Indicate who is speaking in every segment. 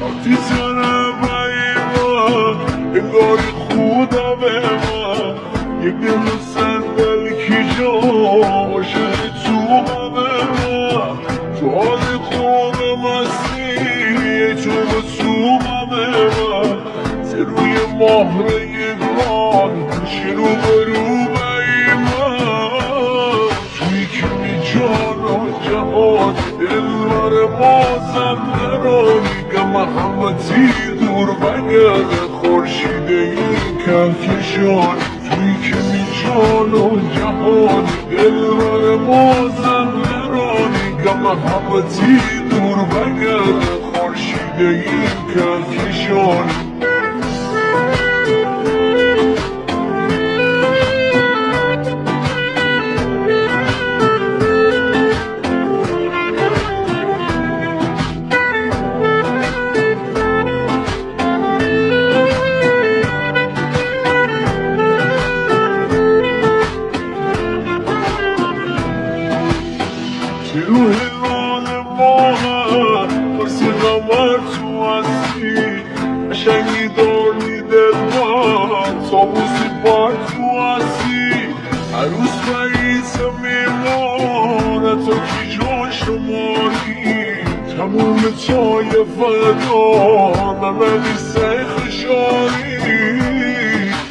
Speaker 1: وقتی سرم ایما انگاری خودم ما یک دل صندل کی جا عاشق تو همه ما تو حال خودم هستی تو با تو همه ما روی مهر یگان شروع برو توی کمی جان و جهان دلبر ما زنده را میگم محمدی دور بگرد خورشید این کهکشان توی کمی جان و جهان دلبر ما زنده را میگم محمدی دور بگرد خورشید این کهکشان تو هلال ماه پرسی قمر تو هستی قشنگی داری دل من تابوسی بر تو هستی عروس رئیس میمونه تا کی جان شماری تموم چای فدا ننویسه خشاری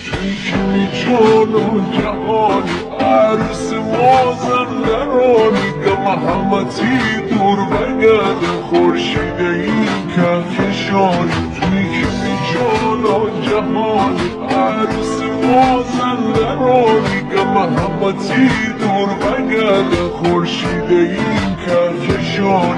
Speaker 1: توی کمی جان و جهانی عروس ما زنده را میگم محمدی دور بگرد خورشید این کهکشان توی کمی جان و جهانی عروس ما زنده را میگم محمدی دور بگرد خورشید این کهکشان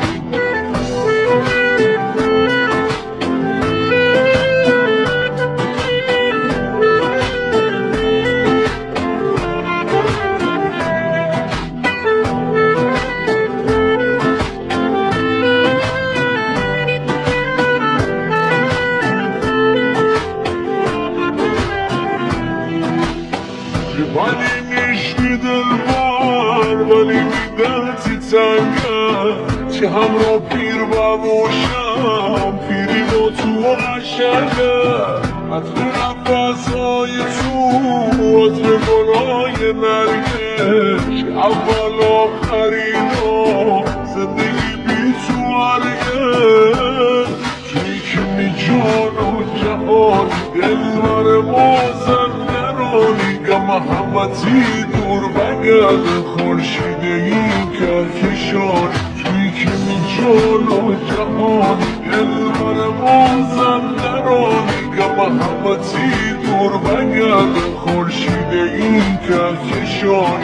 Speaker 1: ولی میشنی دلبر ولی میدلتی تنگه چه همراه پیر باشم پیری با تو قشنگه عطر نفسهای تو عطر گلهای نرگش اول آخرینا زندگی بی تو هرگز توی کمی جان و جهان دلبر ما زنده میگم محمدی دور بگرد خورشید این کهکشان توی کمی جان و جهان دلبر ما زنده را میگم محمدی دور بگرد خورشید این کهکشان